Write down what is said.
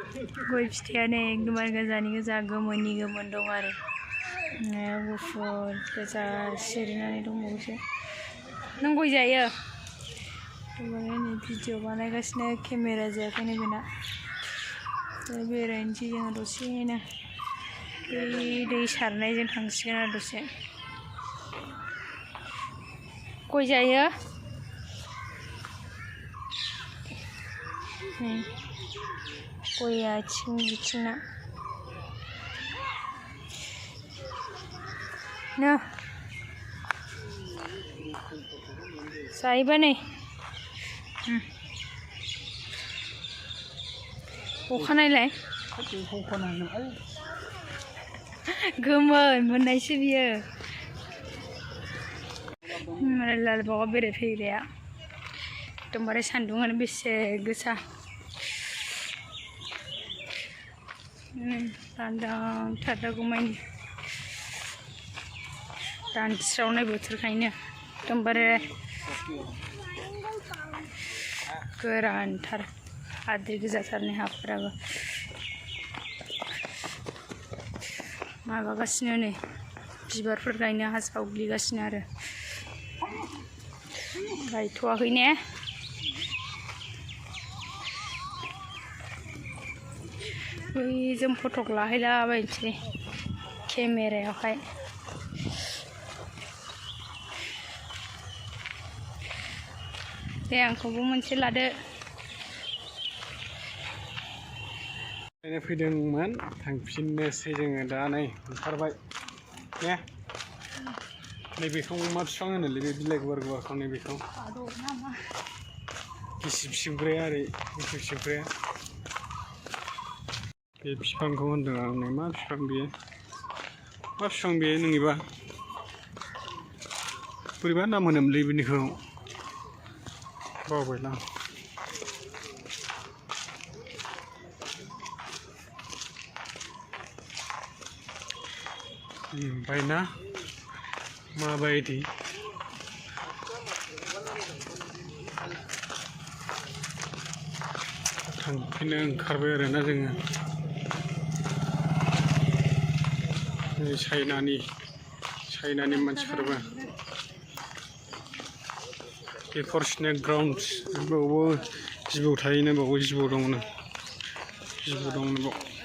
गय फिथाइयानो एकदमबारे गोजानि गोजा गोमोननि गोमोन दं आरो गुफुर गोजा सिरिनानै दंबावोसो। नों गय जायो? एकदमबारे नै भिडिअ बानायगासिनो केमेरा जायाखैनो बेना। बेरायनोसै जोङो दसेनो दै सारनायजों थांसिगोन आरो दसे। गय जायो? गया आथिं बिथिंना नो जायोबा नै अखा नायलाय गोमोन मोननायसो बियो लालबागा बेरायफैग्राया। एकदमबारे सान्दुंआनो बेसे गोसा लांदां थाथागौमानि रानस्रावनाय बोथोरखायनो एकदमबारे गोरानथार हाद्रि गोजाथारनि हाफोराबो माबागासिनो नै बिबारफोर गायनो हासावग्लिगासिनो आरो गायथ'वाखै ने? बैजों फटक लाहैलाबायनोसै केमेरायावहाय। दे आंखौबो मोनसे लादो। फैदोंमोन थांफिननोसै जोङो दा नै ओंखारबाय ने। नैबेखौ मा बिफां होनोलै बे बिलाइ गुवार गुवारखौ नैबेखौ? गिसिब सिबग्राया ओरै गिसिब सिबग्राया बे बिफांखौ होनदों आं। नै मा बिफां बेयो? मा बिफां बेयो नोंनिबा? बोरैबा नाम होनोमोनलै बिनिखौ बावबायलां। ओमफ्राय ना माबायदि थांफिननो ओंखारबाय आरोना जोङो। चाइनानि मानसिफोरबो बेफोर स्नेक ग्राउन्ड बावबो जिबौ थायोनो, बावबो जिबौ दंनो, जिबौ दंनो बाव।